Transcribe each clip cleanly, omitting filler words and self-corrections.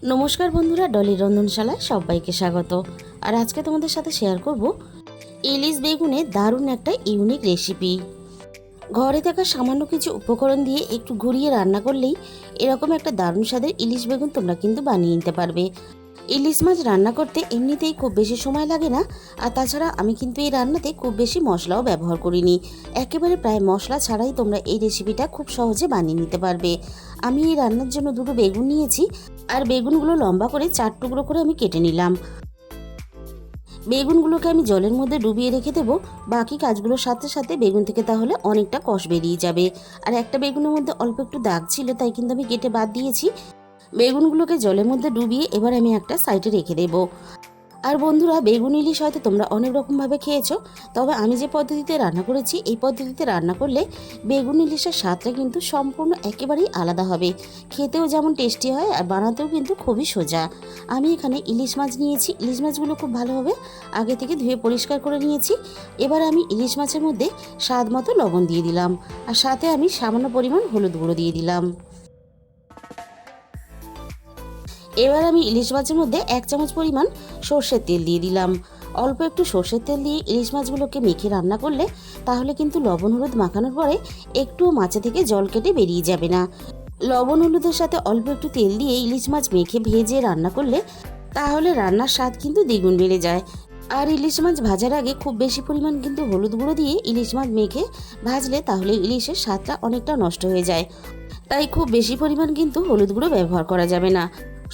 নমস্কার বন্ধুরা, ডলির রন্ধনশালায় সবাইকে স্বাগত। আর আজকে তোমাদের সাথে শেয়ার করব ইলিশ বেগুনের দারুণ একটা ইউনিক রেসিপি। ঘরে থাকা সামান্য কিছু উপকরণ দিয়ে একটু ঘুরিয়ে রান্না করলেই এরকম একটা দারুণ স্বাদের ইলিশ বেগুন তোমরা কিন্তু বানিয়ে নিতে পারবে। ইলিশ মাছ রান্না করতে এমনিতেই খুব বেশি সময় লাগে না, আর তাছাড়া আমি কিন্তু এই রান্নাতে খুব বেশি মশলাও ব্যবহার করিনি। একেবারে প্রায় মশলা ছাড়াই তোমরা এই রেসিপিটা খুব সহজে বানিয়ে নিতে পারবে। আমি এই রান্নার জন্য দুটো বেগুন নিয়েছি, আর বেগুনগুলো লম্বা করে 4 টুকরো করে আমি কেটে নিলাম। বেগুনগুলোকে আমি জলের মধ্যে ডুবিয়ে রেখে দেবো। বাকি কাজগুলোর সাথে সাথে বেগুন থেকে তাহলে অনেকটা কষ বেরিয়ে যাবে। আর একটা বেগুনের মধ্যে অল্প একটু দাগ ছিল, তাই কিন্তু আমি কেটে বাদ দিয়েছি। বেগুনগুলোকে জলের মধ্যে ডুবিয়ে এবার আমি একটা সাইডে রেখে দেবো। আর বন্ধুরা, বেগুন ইলিশ হয়তো তোমরা অনেক রকমভাবে খেয়েছো, তবে আমি যে পদ্ধতিতে রান্না করেছি এই পদ্ধতিতে রান্না করলে বেগুন ইলিশের স্বাদটা কিন্তু সম্পূর্ণ একেবারেই আলাদা হবে। খেতেও যেমন টেস্টি হয় আর বানাতেও কিন্তু খুবই সোজা। আমি এখানে ইলিশ মাছ নিয়েছি। ইলিশ মাছগুলো খুব ভালোভাবে আগে থেকে ধুয়ে পরিষ্কার করে নিয়েছি। এবার আমি ইলিশ মাছের মধ্যে স্বাদ মতো লবণ দিয়ে দিলাম, আর সাথে আমি সামান্য পরিমাণ হলুদ গুঁড়ো দিয়ে দিলাম। এবার আমি ইলিশ মাছের মধ্যে 1 চামচ পরিমাণ সর্ষের তেল দিয়ে দিলাম। অল্প একটু সর্ষের তেল দিয়ে ইলিশ মাছগুলোকে মেখে রান্না করলে তাহলে কিন্তু লবণ হলুদ মাখানোর পরে একটুও মাছে থেকে জল কেটে বেরিয়ে যাবে না। লবণ হলুদের সাথে অল্প একটু তেল দিয়ে ইলিশ মাছ মেখে ভেজে রান্না করলে তাহলে রান্নার স্বাদ কিন্তু দ্বিগুণ বেড়ে যায়। আর ইলিশ মাছ ভাজার আগে খুব বেশি পরিমাণ কিন্তু হলুদ গুঁড়ো দিয়ে ইলিশ মাছ মেখে ভাজলে তাহলে ইলিশের স্বাদটা অনেকটা নষ্ট হয়ে যায়। তাই খুব বেশি পরিমাণ কিন্তু হলুদ গুঁড়ো ব্যবহার করা যাবে না।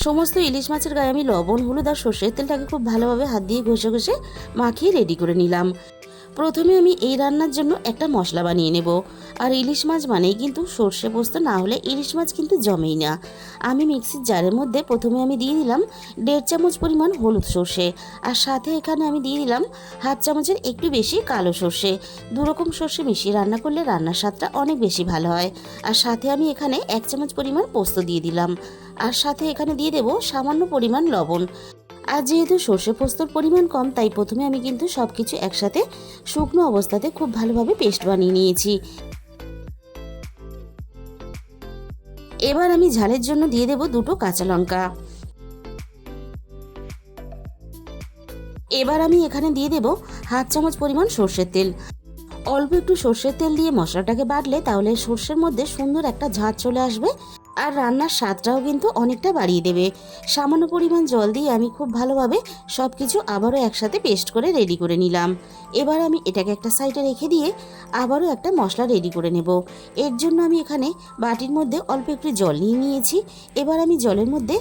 সমস্ত ইলিশ মাছের গায়ে আমি লবণ হলুদ আর সর্ষের তেলটাকে খুব ভালোভাবে হাত দিয়ে ঘষে ঘষে মাখিয়ে রেডি করে নিলাম। প্রথমে আমি এই রান্নার জন্য একটা মশলা বানিয়ে নেব। আর ইলিশ মাছ মানেই কিন্তু সর্ষে পোস্ত না হলে ইলিশ মাছ কিন্তু জমেই না। আমি মিক্সির জারের মধ্যে প্রথমে আমি দিয়ে দিলাম 1.5 চামচ পরিমাণ হলুদ সর্ষে, আর সাথে এখানে আমি দিয়ে দিলাম 1/2 চামচের একটু বেশি কালো সর্ষে। দুরকম সর্ষে মিশিয়ে রান্না করলে রান্নার স্বাদটা অনেক বেশি ভালো হয়। আর সাথে আমি এখানে 1 চামচ পরিমাণ পোস্ত দিয়ে দিলাম, আর সাথে এখানে দিয়ে দেব সামান্য পরিমাণ লবণ। আর যেহেতু সর্ষে পোস্তর পরিমাণ কম, তাই প্রথমে আমি কিন্তু সব কিছু একসাথে শুকনো অবস্থাতে খুব ভালোভাবে পেস্ট বানিয়ে নিয়েছি। এবার আমি ঝালের জন্য দিয়ে দেব 2টো কাঁচা লঙ্কা। এবার আমি এখানে দিয়ে দেব 1/2 চামচ পরিমাণ সর্ষের তেল। অল্প একটু সর্ষের তেল দিয়ে মশলাটাকে বাটলে তাহলে সর্ষের মধ্যে সুন্দর একটা ঝাঁঝ চলে আসবে, আর রান্নার স্বাদটাও কিন্তু অনেকটা বাড়িয়ে দেবে। সামান্য পরিমাণ জল দিয়ে আমি খুব ভালোভাবে সব কিছু আবারও একসাথে পেস্ট করে রেডি করে নিলাম। এবার আমি এটাকে একটা সাইডে রেখে দিয়ে আবারও একটা মশলা রেডি করে নেব। এর জন্য আমি এখানে বাটির মধ্যে অল্প একটু জল নিয়ে নিয়েছি। এবার আমি জলের মধ্যে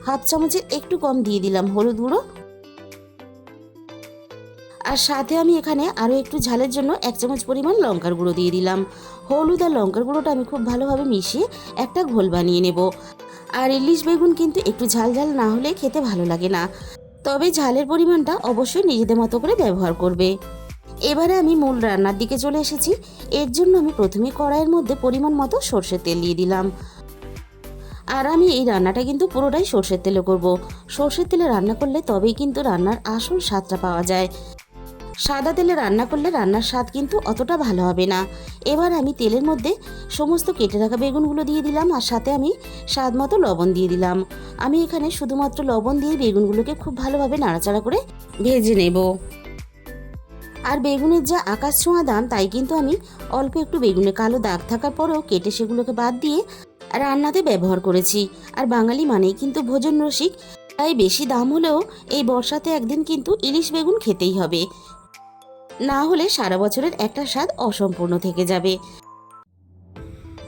1/2 চামচের একটু কম দিয়ে দিলাম হলুদ গুঁড়ো, আর সাথে আমি এখানে আরও একটু ঝালের জন্য 1 চামচ পরিমাণ লঙ্কার গুঁড়ো দিয়ে দিলাম। হলুদ আর লঙ্কার গুঁড়োটা আমি খুব ভালোভাবে মিশিয়ে একটা ঘোল বানিয়ে নেব। আর ইলিশ বেগুন কিন্তু একটু ঝাল ঝাল না হলে খেতে ভালো লাগে না, তবে ঝালের পরিমাণটা অবশ্যই নিজেদের মতো করে ব্যবহার করবে। এবারে আমি মূল রান্নার দিকে চলে এসেছি। এর জন্য আমি প্রথমে কড়াইয়ের মধ্যে পরিমাণ মতো সর্ষের তেল দিয়ে দিলাম। আর আমি এই রান্নাটা কিন্তু পুরোটাই সর্ষের তেলে করব। সর্ষের তেলে রান্না করলে তবেই কিন্তু রান্নার আসল স্বাদটা পাওয়া যায়। সাদা তেলে রান্না করলে রান্নার স্বাদ কিন্তু অতটা ভালো হবে না। এবার আমি তেলের মধ্যে সমস্ত কেটে রাখা বেগুনগুলো দিয়ে দিলাম, আর সাথে আমি স্বাদ মতো লবণ দিয়ে দিলাম। আমি এখানে শুধুমাত্র লবণ দিয়ে বেগুনগুলোকে খুব ভালোভাবে নাড়াচাড়া করে ভেজে নেব। আর বেগুনের যা আকাশ ছোঁয়া দাম, তাই কিন্তু আমি অল্প একটু বেগুনে কালো দাগ থাকার পরেও কেটে সেগুলোকে বাদ দিয়ে রান্নাতে ব্যবহার করেছি। আর বাঙালি মানেই কিন্তু ভোজন রসিক, তাই বেশি দাম হলেও এই বর্ষাতে একদিন কিন্তু ইলিশ বেগুন খেতেই হবে, না হলে সারা বছরের একটা স্বাদ অসম্পূর্ণ থেকে যাবে।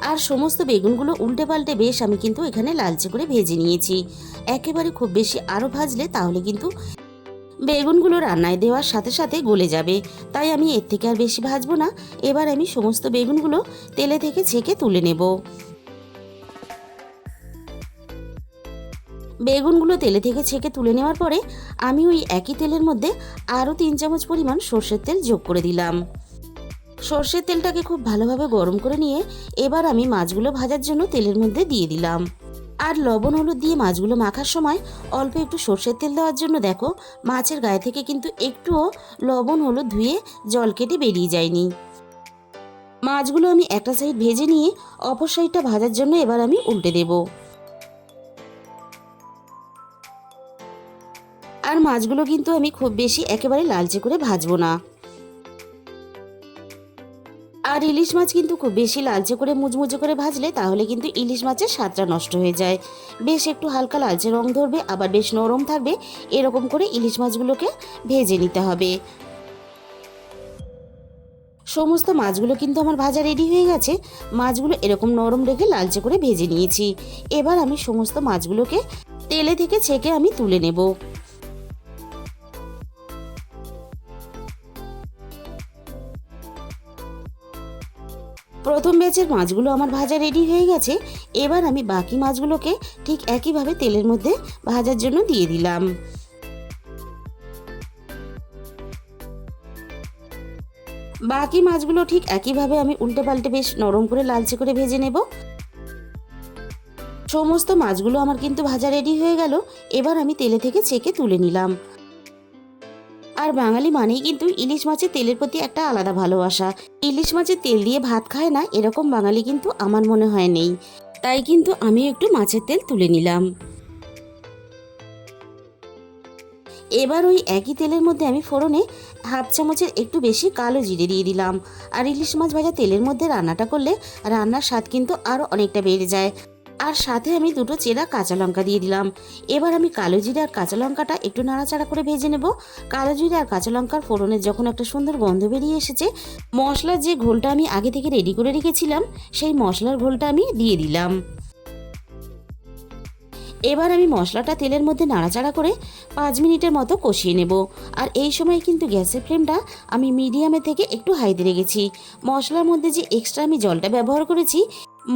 আর সমস্ত বেগুনগুলো উল্টে পাল্টে বেশ আমি কিন্তু এখানে লালচে করে ভেজে নিয়েছি। একেবারে খুব বেশি আরও ভাজলে তাহলে কিন্তু বেগুনগুলো রান্নায় দেওয়ার সাথে সাথে গলে যাবে, তাই আমি এর থেকে আর বেশি ভাজবো না। এবার আমি সমস্ত বেগুনগুলো তেলে থেকে ছেঁকে তুলে নেব। বেগুনগুলো তেলে থেকে ছেঁকে তুলে নেওয়ার পরে আমি ওই একই তেলের মধ্যে আরও 3 চামচ পরিমাণ সর্ষের তেল যোগ করে দিলাম। সর্ষের তেলটাকে খুব ভালোভাবে গরম করে নিয়ে এবার আমি মাছগুলো ভাজার জন্য তেলের মধ্যে দিয়ে দিলাম। আর লবণ হলুদ দিয়ে মাছগুলো মাখার সময় অল্প একটু সর্ষের তেল দেওয়ার জন্য দেখো মাছের গায়ে থেকে কিন্তু একটুও লবণ হলুদ ধুয়ে জল কেটে বেরিয়ে যায়নি। মাছগুলো আমি একটা সাইড ভেজে নিয়ে অপর সাইডটা ভাজার জন্য এবার আমি উল্টে দেব। আর মাছগুলো কিন্তু আমি খুব বেশি একেবারে লালচে করে ভাজবো না। আর ইলিশ মাছ কিন্তু খুব বেশি লালচে করে মুচমুচে করে ভাজলে তাহলে কিন্তু ইলিশ মাছের স্বাদটা নষ্ট হয়ে যায়। বেশ একটু হালকা লালচে রং ধরবে, আবার বেশ নরম থাকবে, এরকম করে ইলিশ মাছগুলোকে ভেজে নিতে হবে। সমস্ত মাছগুলো কিন্তু আমার ভাজা রেডি হয়ে গেছে। মাছগুলো এরকম নরম রেখে লালচে করে ভেজে নিয়েছি। এবার আমি সমস্ত মাছগুলোকে তেলে থেকে ছেঁকে আমি তুলে নেব। প্রথম ব্যাচের মাছগুলো আমার ভাজা রেডি হয়ে গেছে। এবার আমি বাকি মাছগুলোকে ঠিক একইভাবে তেলের মধ্যে ভাজার জন্য দিয়ে দিলাম। বাকি মাছগুলো ঠিক একইভাবে আমি উল্টে পাল্টে বেশ নরম করে লালচে করে ভেজে নেব। সমস্ত মাছগুলো আমার কিন্তু ভাজা রেডি হয়ে গেল। এবার আমি তেলে থেকে ছেঁকে তুলে নিলাম। আর বাঙালি মানেই কিন্তু ইলিশ মাছের তেলের প্রতি একটা আলাদা ভালোবাসা। ইলিশ মাছের তেল দিয়ে ভাত খায় না এরকম বাঙালি কিন্তু আমার মনে হয় নেই। তাই কিন্তু আমি একটু মাছের তেল তুলে নিলাম। এবার ওই একই তেলের মধ্যে আমি ফোড়নে হাফ চামচের একটু বেশি কালো জিরে দিয়ে দিলাম। আর ইলিশ মাছ ভাজা তেলের মধ্যে রান্নাটা করলে রান্নার স্বাদ কিন্তু আরও অনেকটা বেড়ে যায়। আর সাথে আমি দুটো চেরা কাঁচা লঙ্কা দিয়ে দিলাম। এবার আমি কালো জিরে আর কাঁচা লঙ্কাটা একটু নাড়াচাড়া করে ভেজে নেব। কালো জিরে আর কাঁচা লঙ্কার ফোড়নের যখন একটা সুন্দর গন্ধ বেরিয়ে এসেছে, মশলার যে ঘোলটা আমি আগে থেকে রেডি করে রেখেছিলাম সেই মশলার ঘোলটা আমি দিয়ে দিলাম। এবার আমি মশলাটা তেলের মধ্যে নাড়াচাড়া করে 5 মিনিটের মতো কষিয়ে নেব। আর এই সময় কিন্তু গ্যাসের ফ্লেমটা আমি মিডিয়ামে থেকে একটু হাইতে রেখেছি। মশলার মধ্যে যে এক্সট্রা আমি জলটা ব্যবহার করেছি,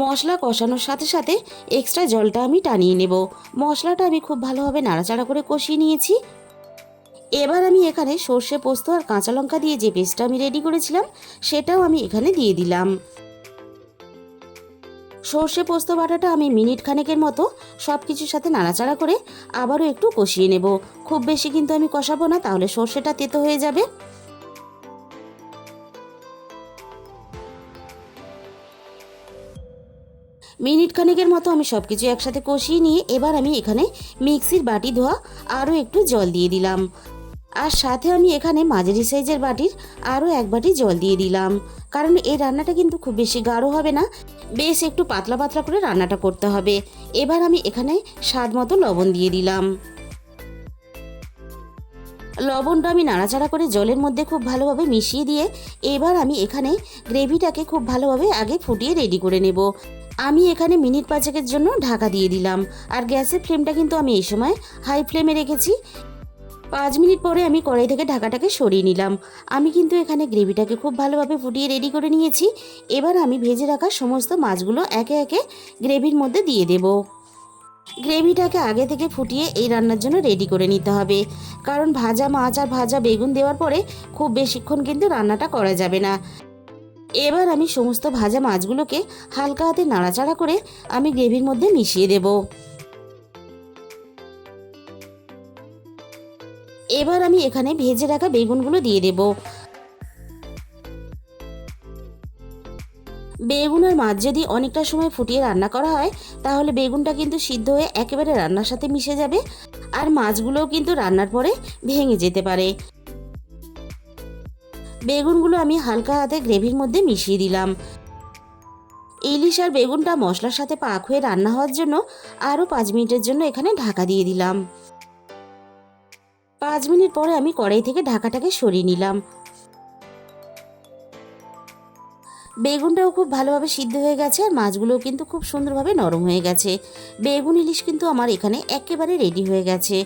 মশলা কষানোর সাথে সাথে এক্সট্রা জলটা আমি টানিয়ে নেব। মশলাটা আমি খুব ভালোভাবে নাড়াচাড়া করে কষিয়ে নিয়েছি। এবার আমি এখানে সর্ষে, পোস্ত আর কাঁচা লঙ্কা দিয়ে যে পেস্টটা আমি রেডি করেছিলাম সেটাও আমি এখানে দিয়ে দিলাম। সর্ষে পোস্ত বাটাটা আমি মিনিট খানেকের মতো সব কিছুর সাথে নাড়াচাড়া করে আবারও একটু কষিয়ে নেব। খুব বেশি কিন্তু আমি কষাবো না, তাহলে সর্ষেটা তেতো হয়ে যাবে। মিনিট খানেকের মতো আমি সব কিছু একসাথে কষিয়ে নিয়ে এবার আমি এখানে মিক্সির বাটি ধোয়া আরও একটু জল দিয়ে দিলাম। আর সাথে আমি এখানে মাঝারি সাইজের বাটির আরও 1 বাটি জল দিয়ে দিলাম, কারণ এই রান্নাটা কিন্তু খুব বেশি গাঢ় হবে না, বেশ একটু পাতলা পাতলা করে রান্নাটা করতে হবে। এবার আমি এখানে স্বাদ মতো লবণ দিয়ে দিলাম। লবণটা আমি নাড়াচাড়া করে জলের মধ্যে খুব ভালোভাবে মিশিয়ে দিয়ে এবার আমি এখানে গ্রেভিটাকে খুব ভালোভাবে আগে ফুটিয়ে রেডি করে নেব। আমি এখানে মিনিট 5 জন্য ঢাকা দিয়ে দিলাম। আর গ্যাসের ফ্লেমটা কিন্তু আমি এই সময় হাই ফ্লেমে রেখেছি। 5 মিনিট পরে আমি কড়াই থেকে ঢাকাটাকে সরিয়ে নিলাম। আমি কিন্তু এখানে গ্রেভিটাকে খুব ভালোভাবে ফুটিয়ে রেডি করে নিয়েছি। এবার আমি ভেজে রাখা সমস্ত মাছগুলো একে একে গ্রেভির মধ্যে দিয়ে দেব। গ্রেভিটাকে আগে থেকে ফুটিয়ে এই রান্নার জন্য রেডি করে নিতে হবে, কারণ ভাজা মাছ আর ভাজা বেগুন দেওয়ার পরে খুব বেশিক্ষণ কিন্তু রান্নাটা করা যাবে না। এবার আমি সমস্ত ভাজা মাছগুলোকে হালকা হাতে নাড়াচাড়া করে আমি গ্রেভির মধ্যে মিশিয়ে দেব। এবার আমি এখানে ভেজে রাখা বেগুনগুলো দিয়ে দেব। বেগুন আর মাছ যদি অনেকটা সময় ফুটিয়ে রান্না করা হয় তাহলে বেগুনটা কিন্তু সিদ্ধ হয়ে একেবারে রান্নার সাথে মিশে যাবে, আর মাছগুলোও কিন্তু রান্নার পরে ভেঙে যেতে পারে। বেগুনগুলো আমি হালকা হাতে গ্রেভির মধ্যে মিশিয়ে দিলাম। ইলিশ আর বেগুনটা মশলার সাথে পাক হয়ে রান্না হওয়ার জন্য আরও 5 মিনিটের জন্য এখানে ঢাকা দিয়ে দিলাম। 5 মিনিট পরে আমি কড়াই থেকে ঢাকাটাকে সরিয়ে নিলাম। বেগুনটাও খুব ভালোভাবে সিদ্ধ হয়ে গেছে আর মাছগুলোও কিন্তু খুব সুন্দরভাবে নরম হয়ে গেছে। বেগুন ইলিশ কিন্তু আমার এখানে একেবারে রেডি হয়ে গেছে।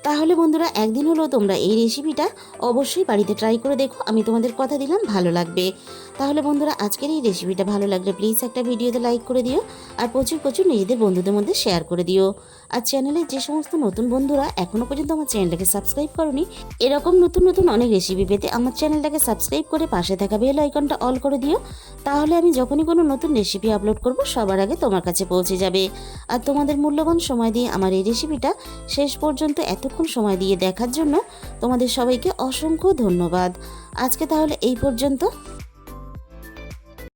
তাহলে বন্ধুরা, একদিন হলেও তোমরা এই রেসিপিটা অবশ্যই বাড়িতে ট্রাই করে দেখো, আমি তোমাদের কথা দিলাম ভালো লাগবে। তাহলে বন্ধুরা, আজকের এই রেসিপিটা ভালো লাগলে প্লিজ একটা ভিডিওতে লাইক করে দিও, আর প্রচুর প্রচুর নিজেদের বন্ধুদের মধ্যে শেয়ার করে দিও। আর চ্যানেলে যে সমস্ত নতুন বন্ধুরা এখনও পর্যন্ত আমার চ্যানেলটাকে সাবস্ক্রাইব করোনি, এরকম নতুন নতুন অনেক রেসিপি পেতে আমার চ্যানেলটাকে সাবস্ক্রাইব করে পাশে থাকা বেল আইকনটা অল করে দিও। তাহলে আমি যখনই কোনো নতুন রেসিপি আপলোড করব সবার আগে তোমার কাছে পৌঁছে যাবে। আর তোমাদের মূল্যবান সময় দিয়ে আমার এই রেসিপিটা শেষ পর্যন্ত এতক্ষণ সময় দিয়ে দেখার জন্য তোমাদের সবাইকে অসংখ্য ধন্যবাদ। আজকে তাহলে এই পর্যন্ত।